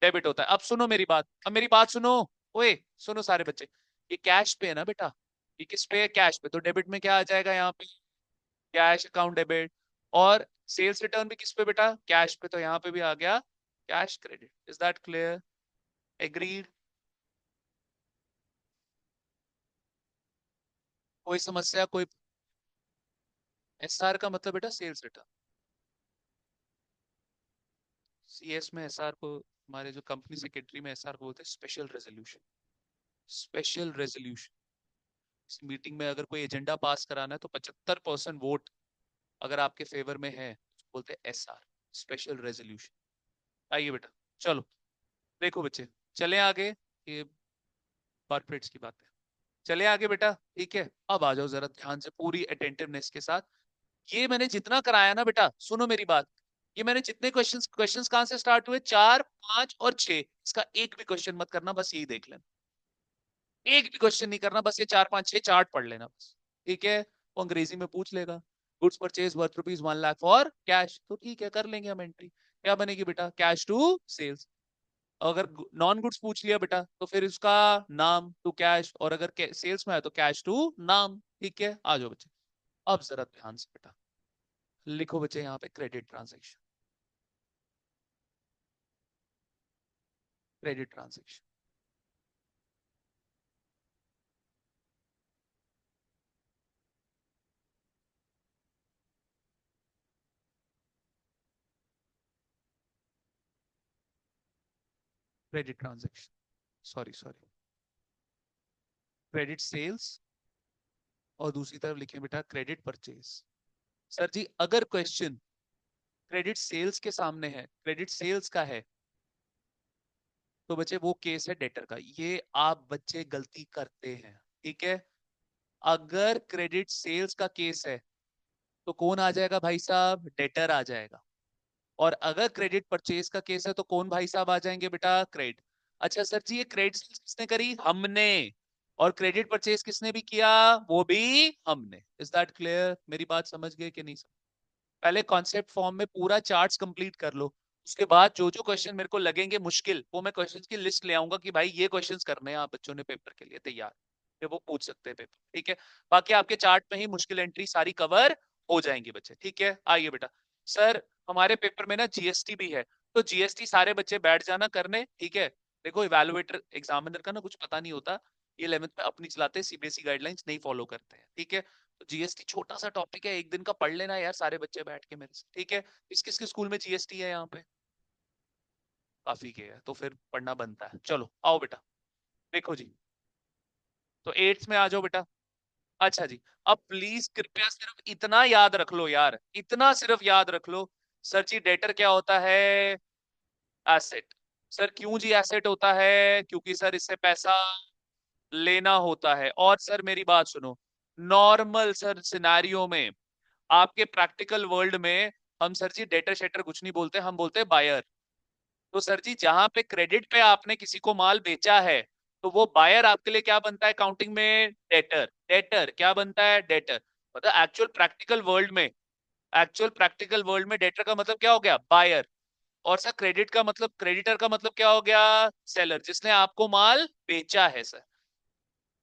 डेबिट होता है। अब सुनो मेरी बात, अब मेरी बात सुनो। ओए सुनो सारे बच्चे, ये कैश पे है ना बेटा, ये किस पे है, कैश पे, तो डेबिट में क्या आ जाएगा यहाँ पे, कैश अकाउंट डेबिट। और सेल्स रिटर्न भी किस पे बेटा, कैश पे, तो यहाँ पे भी आ गया cash credit. Is that clear? Agreed? कोई समस्या कोई? एसआर का मतलब बेटा सेल्स रिटर्न। सीएस में एसआर को, हमारे जो कंपनी सेक्रेटरी में एसआर को बोलते हैं स्पेशल रेजोल्यूशन। स्पेशल रेजोल्यूशन, इस मीटिंग में अगर कोई एजेंडा पास कराना है तो 75% वोट अगर आपके फेवर में है तो बोलते हैं एसआर, स्पेशल रेजोल्यूशन। आइए बेटा, चलो देखो बच्चे, चले आगे, ये कॉर्पोरेट्स की बात है। चले आगे बेटा, ठीक है। अब आ जाओ जरा ध्यान से पूरी अटेंटिवनेस के साथ। ये मैंने जितना कराया ना बेटा, सुनो मेरी बात, ये मैंने जितने क्वेश्चंस क्वेश्चंस कहां से स्टार्ट हुए, 4, 5 और 6, इसका एक भी क्वेश्चन मत करना, बस यही देख लेना। एक भी क्वेश्चन नहीं करना, बस ये 4, 5, 6 चार्ट पढ़ लेना बस। ठीक है, वो अंग्रेजी में पूछ लेगा, goods purchase worth ₹1 lakh for cash, तो ठीक है कर लेंगे हम एंट्री। क्या बनेगी बेटा, कैश टू सेल्स। अगर नॉन गुड्स पूछ लिया बेटा तो फिर उसका नाम टू कैश, और अगर सेल्स में है तो कैश टू नाम। ठीक है, आ जाओ बच्चे, अब जरा ध्यान से बेटा लिखो बच्चे यहाँ पे credit transaction, credit transaction, credit transaction, sorry sorry, credit sales, और दूसरी तरफ लिखे बेटा क्रेडिट परचेज। सर जी अगर क्वेश्चन क्रेडिट सेल्स के सामने है, क्रेडिट सेल्स का है, तो बच्चे वो केस है डेटर का। ये आप बच्चे गलती करते हैं। ठीक है, अगर क्रेडिट सेल्स का केस है तो कौन आ जाएगा भाई साहब, डेटर आ जाएगा। और अगर क्रेडिट परचेज का केस है तो कौन भाई साहब आ जाएंगे बेटा, क्रेडिट। अच्छा सर जी, ये क्रेडिट सेल्स किसने करी, हमने। और क्रेडिट परचेज किसने भी किया, वो भी हमने। Is that clear? मेरी बात समझ गए कि नहीं? पहले कॉन्सेप्ट फॉर्म में पूरा चार्ट्स कंप्लीट कर लो, उसके बाद जो जो क्वेश्चन मेरे को लगेंगे मुश्किल, वो मैं क्वेश्चंस की लिस्ट ले आऊंगा कि भाई ये क्वेश्चंस करने हैं आप बच्चों ने पेपर के लिए तैयार, फिर वो पूछ सकते हैं पेपर। ठीक है, बाकी आपके चार्ट में ही मुश्किल एंट्री सारी कवर हो जाएंगी बच्चे। ठीक है, आइए बेटा। सर हमारे पेपर में ना जीएसटी भी है, तो जीएसटी सारे बच्चे बैठ जाना करने। ठीक है, देखो इवेलुएटर एग्जामिनर का ना कुछ पता नहीं होता, ये 11th में अपनी चलाते हैं, सीबीएसई गाइडलाइंस नहीं फॉलो करते हैं। ठीक है, तो जीएसटी छोटा सा टॉपिक है, एक दिन का पढ़ लेना यार सारे बच्चे बैठ के मेरे से। ठीक है, किस किस के स्कूल में जीएसटी है यहाँ पे, काफी के है, तो फिर पढ़ना बनता है। चलो आओ बेटा, देखो जी, तो 8th में आ जाओ बेटा। अच्छा जी, अब प्लीज कृपया सिर्फ इतना याद रख लो यार, इतना सिर्फ याद रख लो। सर जी डेटर क्या होता है, एसेट। सर क्यों जी एसेट होता है, क्योंकि सर इससे पैसा लेना होता है। और सर मेरी बात सुनो, नॉर्मल सर सिनेरियो में, आपके प्रैक्टिकल वर्ल्ड में, हम सर जी डेटर शेटर कुछ नहीं बोलते, हम बोलते हैं बायर। तो सर जी जहां पे क्रेडिट पे आपने किसी को माल बेचा है, तो वो बायर आपके लिए क्या बनता है काउंटिंग में, डेटर। डेटर क्या बनता है, डेटर। मतलब एक्चुअल प्रैक्टिकल वर्ल्ड में डेटर का मतलब क्या हो गया, बायर। और सर क्रेडिट का मतलब, क्रेडिटर का मतलब क्या हो गया, सेलर, जिसने आपको माल बेचा है सर।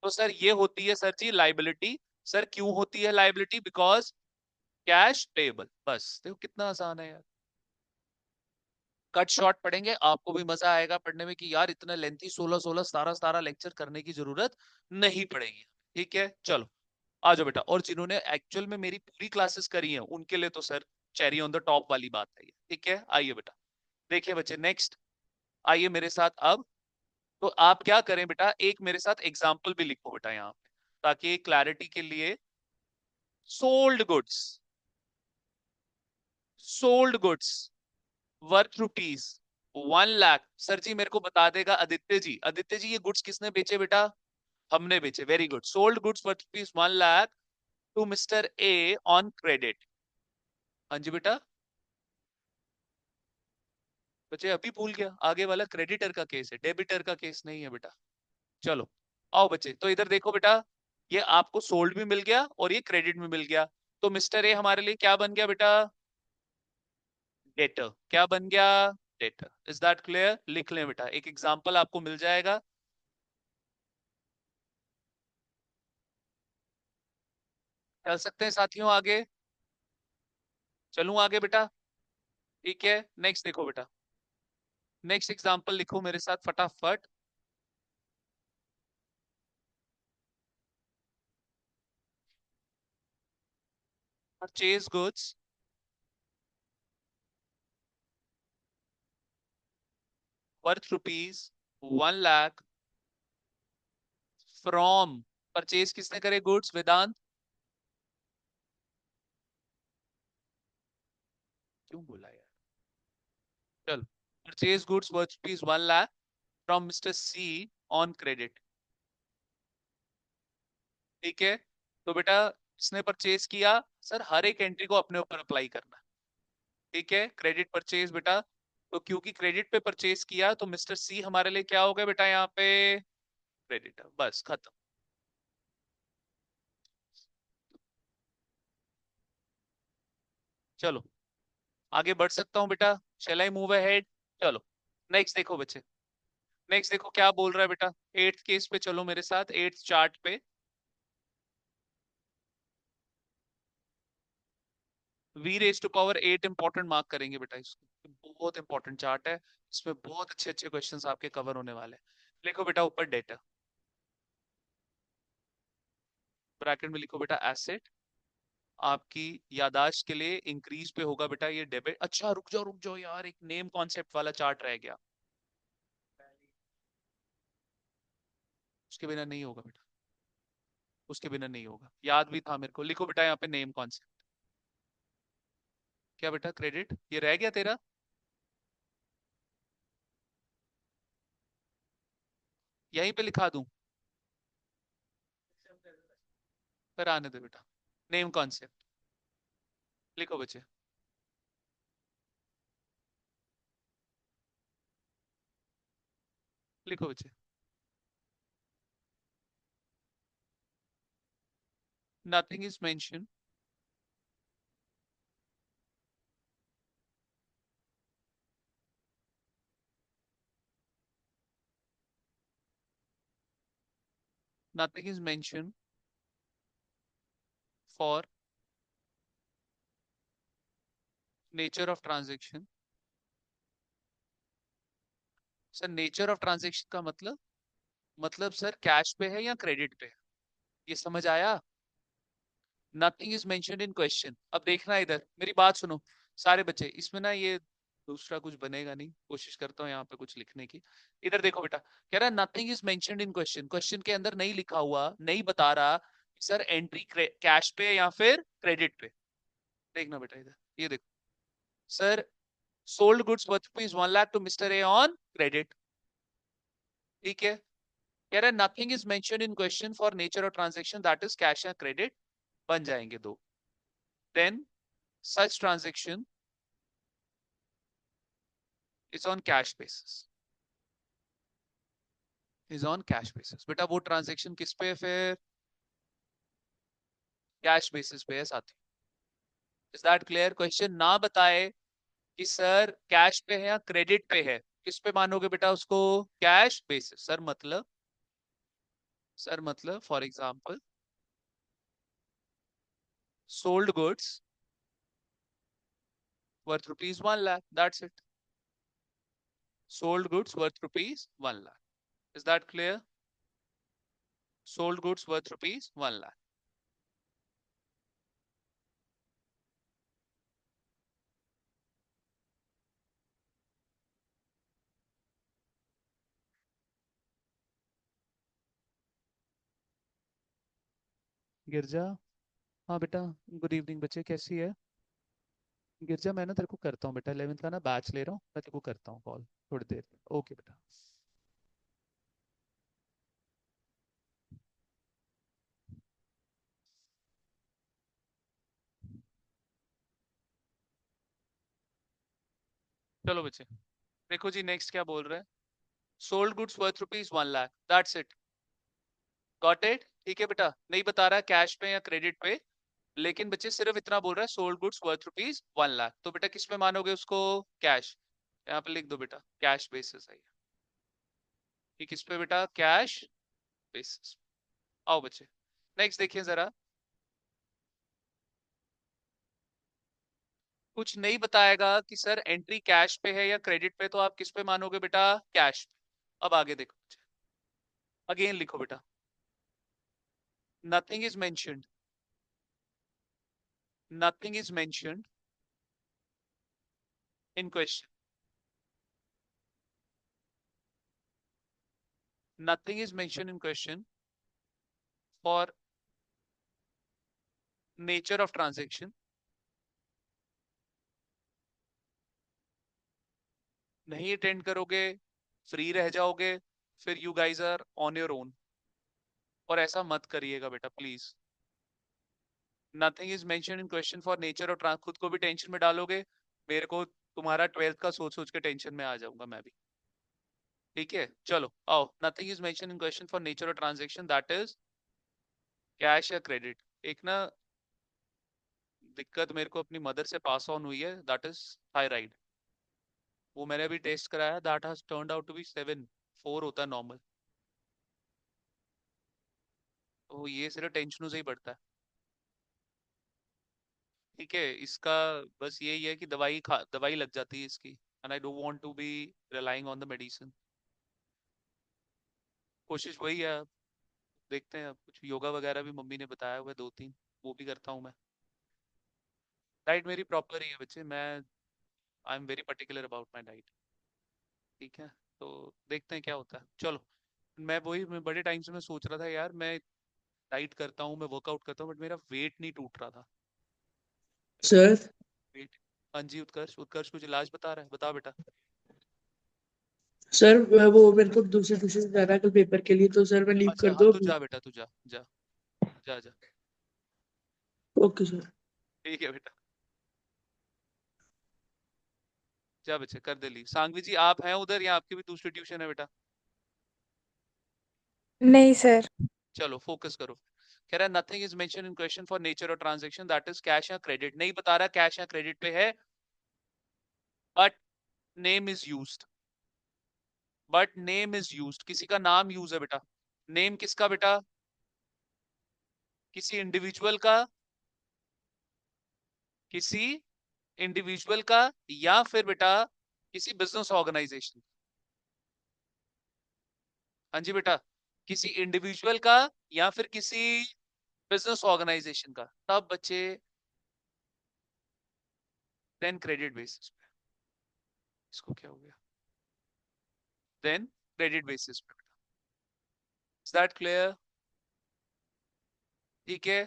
तो सर ये होती है सर जी लाइबिलिटी। सर क्यों होती है लाइबिलिटी, बिकॉज कैश पेबल। बस देखो कितना आसान है यार, कट शॉर्ट पढ़ेंगे आपको भी मजा आएगा पढ़ने में कि यार इतना लेंथी 16 16 17 17 लेक्चर करने की जरूरत नहीं पड़ेगी। ठीक है, चलो आ जाओ बेटा। और जिन्होंने एक्चुअल में मेरी पूरी क्लासेस करी हैं उनके लिए तो sir cherry on the top वाली बात है ये, ठीक है। आइए बेटा देखिए बच्चे नेक्स्ट, आइए मेरे साथ अब। तो आप क्या करें बेटा, एक मेरे साथ एग्जाम्पल भी लिखो बेटा यहाँ पे, ताकि क्लैरिटी के लिए। Sold goods, sold goods worth rupees 1 lakh. Sir ji मेरे को बता देगा आदित्य जी, आदित्य जी ये गुड्स किसने बेचे बेटा? हमने बेचे, very good. Sold goods worth rupees 1 lakh to mister A on credit. हाँ जी बेटा, बच्चे अभी भूल गया, आगे वाला क्रेडिटर का केस है, डेबिटर का केस नहीं है बेटा। चलो आओ बच्चे, तो इधर देखो बेटा, ये आपको सोल्ड भी मिल गया और ये क्रेडिट भी मिल गया। तो मिस्टर ए हमारे लिए क्या बन गया बेटा? डेटर। क्या बन गया? डेटर। Is that clear? लिख लें बेटा, एक एग्जांपल आपको मिल जाएगा। चल सकते हैं साथियों आगे? चलूं आगे बेटा? ठीक है, नेक्स्ट देखो बेटा, नेक्स्ट एग्जांपल लिखो मेरे साथ फटाफट। Purchase goods worth rupees 1 lakh from, purchase किसने करे गुड्स? वेदांत। क्यों बोला यार? चल, purchase goods worth rupees 1 lakh from mister C on credit. ठीक है, तो बेटा इसने परचेज किया, सर हर एक एंट्री को अपने ऊपर अप्लाई करना है। ठीक है, क्रेडिट परचेज बेटा, तो क्योंकि क्रेडिट पे परचेज किया तो मिस्टर सी हमारे लिए क्या हो गया बेटा यहाँ पे? क्रेडिटर। बस खत्म। चलो आगे बढ़ सकता हूँ बेटा? शैल आई मूव अहेड? चलो नेक्स्ट देखो बच्चे, नेक्स्ट देखो क्या बोल रहा है बेटा। एट्थ केस पे चलो मेरे साथ, एट्थ चार्ट पे। We raise to power 8 important mark करेंगे बेटा इसको, बहुत इंपॉर्टेंट चार्ट है, इसमें बहुत अच्छे अच्छे क्वेश्चंस आपके कवर होने वाले हैं। लिखो बेटा ऊपर डेटा, ब्रैकेट में लिखो बेटा एसेट। आपकी यादाश्त के लिए इंक्रीज पे होगा बेटा ये डेबिट। अच्छा रुक जाओ यार, एक नेम कॉन्सेप्ट वाला चार्ट रह गया, उसके बिना नहीं होगा बेटा, उसके बिना नहीं होगा, याद भी था मेरे को। लिखो बेटा यहाँ पे नेम कॉन्सेप्ट। क्या बेटा? क्रेडिट, ये रह गया तेरा? यहीं पे लिखा दूं? फिर आने दे बेटा, नेम कॉन्सेप्ट लिखो बच्चे। लिखो बच्चे, nothing is mention nothing is mention for nature of transaction. Sir nature of transaction का मतलब सर कैश पे है या क्रेडिट पे है, ये समझ आया? Nothing is mentioned in question. अब देखना इधर, मेरी बात सुनो सारे बच्चे, इसमें ना ये दूसरा कुछ बनेगा नहीं, कोशिश करता हूँ यहाँ पे कुछ लिखने की। इधर देखो बेटा, कह रहा है nothing is mentioned in question, question के अंदर नहीं लिखा हुआ, नहीं बता रहा सर एंट्री कैश पे या फिर क्रेडिट पे। देखना बेटा इधर, ये देखो sir, sold goods worth rupees 1 lakh to mister A on credit. ठीक है, कह रहा है nothing is mentioned in question for nature of transaction that is cash या क्रेडिट, बन जाएंगे दो। Then such transaction is on cash basis, is on cash basis. बेटा वो ट्रांजेक्शन किस पे है फिर? कैश बेसिस पे है साथी। Is that clear? क्वेश्चन ना बताए कि सर कैश पे है या क्रेडिट पे है, किस पे मानोगे बेटा उसको? Cash basis. सर मतलब for example sold goods worth rupees 1 lakh, that's it. Sold goods worth rupees 1 lakh, is that clear? Sold goods worth rupees 1 lakh. Girja, हाँ बेटा, गुड इवनिंग बच्चे, कैसी है? गिरजा मैं ना तेरे को करता हूँ बेटा, 11th का ना बैच ले रहा हूँ, मैं तेरे को करता हूँ कॉल थोड़ी देर। ओके बेटा। चलो बच्चे, देखो जी नेक्स्ट क्या बोल रहे हैं। Sold goods worth ₹1 lakh, that's it. Got it? ठीक है बेटा, नहीं बता रहा कैश पे या क्रेडिट पे, लेकिन बच्चे सिर्फ इतना बोल रहा है सोल्ड गुड्स वर्थ ₹1 लाख। तो बेटा किस में मानोगे उसको? कैश। यहाँ पे लिख दो बेटा, कैश बेसिस है ये, किस पे बेटा? Cash basis. आओ बच्चे, नेक्स्ट देखिए जरा। कुछ नहीं बताएगा कि सर एंट्री कैश पे है या क्रेडिट पे, तो आप किस पे मानोगे बेटा? कैश पे। अब आगे देखो, अगेन लिखो बेटा, nothing is mentioned, nothing is mentioned in question, nothing is mentioned in question for nature of transaction। नहीं अटेंड करोगे, फ्री रह जाओगे, फिर you guys are on your own. और ऐसा मत करिएगा बेटा please. Nothing is mention in question for nature और ट्रांस, खुद को भी टेंशन में डालोगे, मेरे को तुम्हारा 12th का सोच सोच के टेंशन में आ जाऊंगा मैं भी। ठीक है चलो आओ, nothing is mention in question for nature और ट्रांजेक्शन दैट इज कैश या क्रेडिट। एक ना दिक्कत मेरे को अपनी मदर से पास ऑन हुई है, दैट इज थायराइड। वो मैंने अभी टेस्ट कराया, that has turned out to be 7, 4 होता है नॉर्मल। तो ये सिर्फ टेंशनों से ही बढ़ता है। ठीक है, इसका बस यही है कि दवाई लग जाती है इसकी, and I don't want to be relying on the medicine. कोशिश वही है, देखते हैं। अब कुछ योगा वगैरह भी मम्मी ने बताया हुआ है 2-3, वो भी करता हूँ मैं। डाइट मेरी प्रॉपर ही है बच्चे, मैं I am very particular about my diet. ठीक है, तो देखते हैं क्या होता है। चलो, मैं बड़े टाइम से मैं सोच रहा था यार, मैं डाइट करता हूँ, मैं वर्कआउट करता हूँ, बट मेरा वेट नहीं टूट रहा था। मेरा सर। वेट। हाँ जी उत्कर्ष, उत्कर्ष कुछ इलाज बता रहा है, बताओ बेटा। सर वो मेरे को दूसरे दूसरे से जाना है कल पेपर के लिए, तो सर मैं लीव अच्छा कर हाँ, दूं तू अपनी? जा बेटा, तू जा जा जा जा। Okay sir. ठीक है बेटा, जा बच्चे कर दे लीव। सांगवी जी आप हैं उधर या आपकी भी दूसरी ट्यूशन है बेटा? नहीं सर। चलो फोकस करो। कह रहा है nothing is mention in question for nature और ट्रांजैक्शन दैट इज कैश या क्रेडिट। नहीं बता रहा कैश या क्रेडिट पे है, but name is used, but name is used, किसी का नाम यूज है बेटा। नेम किसका बेटा? किसी इंडिविजुअल का, किसी इंडिविजुअल का, या फिर बेटा किसी बिजनेस ऑर्गेनाइजेशन। हाँ जी बेटा, किसी इंडिविजुअल का या फिर किसी बिजनेस ऑर्गेनाइजेशन का, तब बच्चे देन क्रेडिट बेसिस पे। इसको क्या हो गया? देन क्रेडिट बेसिस पे बेटा। Is that clear? ठीक है,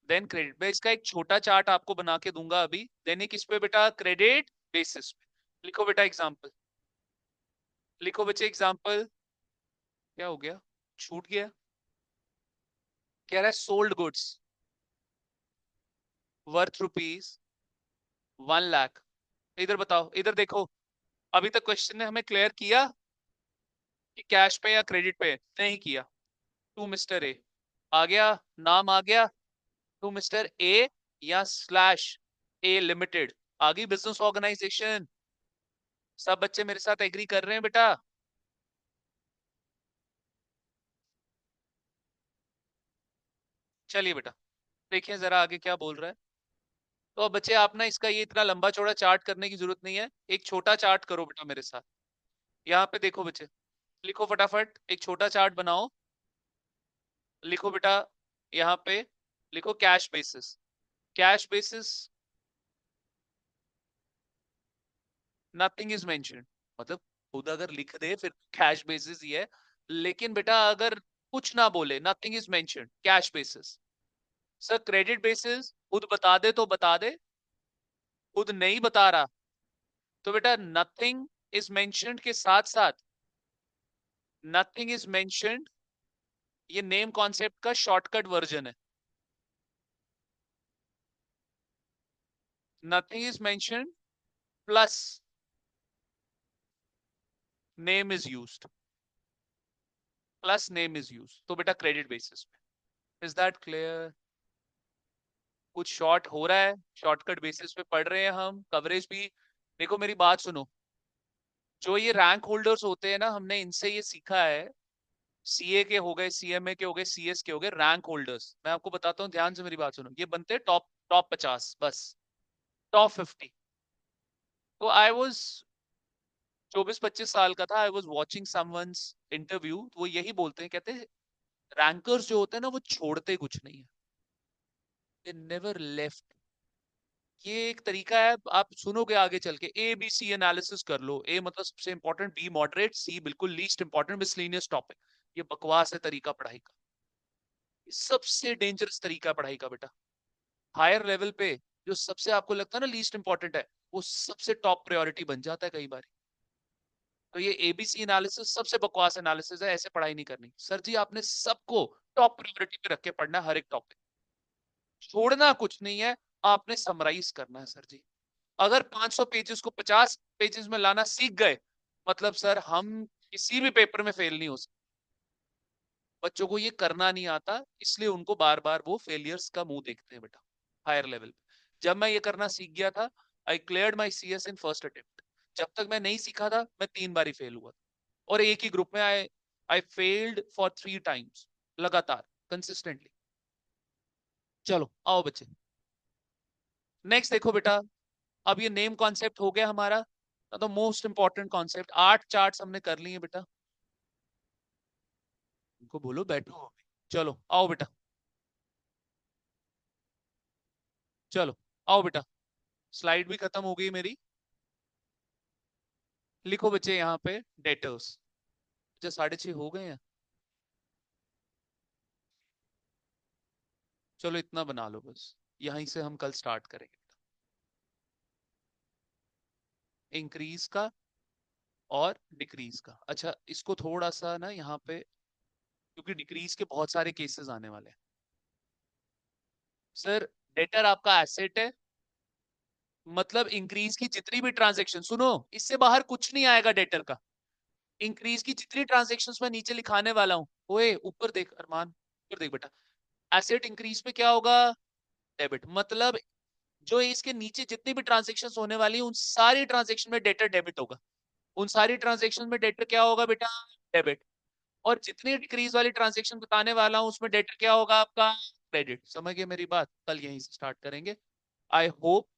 देन क्रेडिट। मैं इसका एक छोटा चार्ट आपको बना के दूंगा अभी। देन किस पे बेटा? क्रेडिट बेसिस पे। लिखो बेटा एग्जांपल, लिखो बच्चे एग्जांपल। क्या हो गया, छूट गया? कह रहा है सोल्ड गुड्स वर्थ ₹1 लाख। इधर बताओ, इधर देखो, अभी तक क्वेश्चन ने हमें क्लियर किया कि कैश पे या क्रेडिट पे? नहीं किया। टू मिस्टर ए आ गया, नाम आ गया, टू मिस्टर ए या स्लैश ए लिमिटेड, आ गई बिजनेस ऑर्गेनाइजेशन। सब बच्चे मेरे साथ एग्री कर रहे हैं बेटा? चलिए बेटा, देखिए जरा आगे क्या बोल रहा है। तो अब बच्चे आप ना इसका ये इतना लंबा चौड़ा चार्ट करने की जरूरत नहीं है, एक छोटा चार्ट करो बेटा मेरे साथ। यहाँ पे देखो बच्चे, लिखो फटाफट एक छोटा चार्ट बनाओ। लिखो बेटा यहाँ पे, लिखो cash basis. Cash basis, nothing is mentioned, मतलब खुद अगर लिख दे फिर कैश बेसिस ही है। लेकिन बेटा अगर कुछ ना बोले, nothing is mentioned, cash basis. Sir credit basis खुद बता दे तो बता दे, खुद नहीं बता रहा तो बेटा नथिंग इज मेंशन्ड के साथ साथ नथिंग इज मेंशन्ड, ये नेम कॉन्सेप्ट का शॉर्टकट वर्जन है। Nothing is mentioned plus name is used, plus name is used, तो बेटा क्रेडिट बेसिस पे। Is that clear? कुछ शॉर्ट हो रहा है, शॉर्टकट बेसिस पे पढ़ रहे हैं हम, कवरेज भी। देखो मेरी बात सुनो, जो ये रैंक होल्डर्स होते हैं ना, हमने इनसे ये सीखा है, सीए के हो गए, सीएमए के हो गए, सीएस के हो गए, रैंक होल्डर्स। मैं आपको बताता हूँ, ध्यान से मेरी बात सुनो, ये बनते हैं टॉप टॉप 50, बस टॉप 50। तो आई वॉज 24-25 साल का था, I was watching someone's interview, वो यही बोलते हैं, कहते हैं रैंकर्स जो होते हैं ना वो छोड़ते कुछ नहीं है, दे नेवर लेफ्ट। ये एक तरीका है, आप सुनोगे आगे चल के, ए बी सी एनालिसिस कर लो, ए मतलब सबसे इंपॉर्टेंट, बी मॉडरेट, सी बिल्कुल लीस्ट इंपॉर्टेंट, मिसलेनियस टॉपिक। ये बकवास है तरीका पढ़ाई का, सबसे डेंजरस तरीका पढ़ाई का बेटा। हायर लेवल पे जो सबसे आपको लगता है ना लीस्ट इंपॉर्टेंट है, वो सबसे टॉप प्रायोरिटी बन जाता है कई बार। तो ये एबीसी एनालिसिस सबसे बकवास एनालिसिस है, ऐसे पढ़ाई नहीं करनी सर जी। आपने सबको टॉप प्रायोरिटी पे रख के पढ़ना, हर एक टॉपिक, छोड़ना कुछ नहीं है, आपने समराइज करना है सर जी। अगर 500 पेजेस को 50 पेजेस में लाना सीख गए, मतलब सर हम किसी भी पेपर में फेल नहीं हो सकते। बच्चों को ये करना नहीं आता, इसलिए उनको बार बार वो फेलियर्स का मुंह देखते हैं बेटा हायर लेवल पे। जब मैं ये करना सीख गया था, आई cleared my CS in first attempt. जब तक मैं नहीं सीखा था, मैं 3 बार ही फेल हुआ था, और एक ही ग्रुप में आई फेल्ड फॉर 3 टाइम्स लगातार, कंसिस्टेंटली। चलो आओ बच्चे, नेक्स्ट देखो बेटा। अब ये नेम कॉन्सेप्ट हो गया हमारा, तो मोस्ट इंपॉर्टेंट कॉन्सेप्ट, 8 चार्ट्स हमने कर लिए बेटा। उनको बोलो बैठो, चलो आओ बेटा, चलो आओ बेटा, स्लाइड भी खत्म हो गई मेरी। लिखो बच्चे यहाँ पे डेटर्स। अच्छा 6:30 हो गए हैं, चलो इतना बना लो बस, यहीं से हम कल स्टार्ट करेंगे इंक्रीज का और डिक्रीज का। अच्छा इसको थोड़ा सा ना यहाँ पे, क्योंकि डिक्रीज के बहुत सारे केसेस आने वाले हैं। सर डेटर आपका एसेट है, मतलब इंक्रीज की जितनी भी ट्रांजेक्शन, सुनो इससे बाहर कुछ नहीं आएगा डेटर का। इंक्रीज की जितनी ट्रांजेक्शन्स मैं नीचे लिखाने वाला हूँ, ओए ऊपर देख अरमान, ऊपर देख बेटा, एसेट इंक्रीज पे क्या होगा, डेबिट। मतलब जो इसके नीचे जितनी भी ट्रांजेक्शन होने वाली है, उन सारी ट्रांजेक्शन में डेटर डेबिट होगा, उन सारी ट्रांजेक्शन में डेटर क्या होगा बेटा, डेबिट। और जितनी डिक्रीज वाली ट्रांजेक्शन बताने वाला हूं उसमें डेटर क्या होगा आपका, क्रेडिट। समझ गए मेरी बात? कल यहीं से स्टार्ट करेंगे। I hope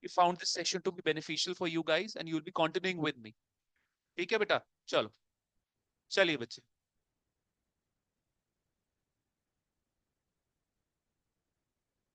you found this session to be beneficial for you guys and you will be continuing with me. ठीक है बेटा, चलो चलिए बच्चे।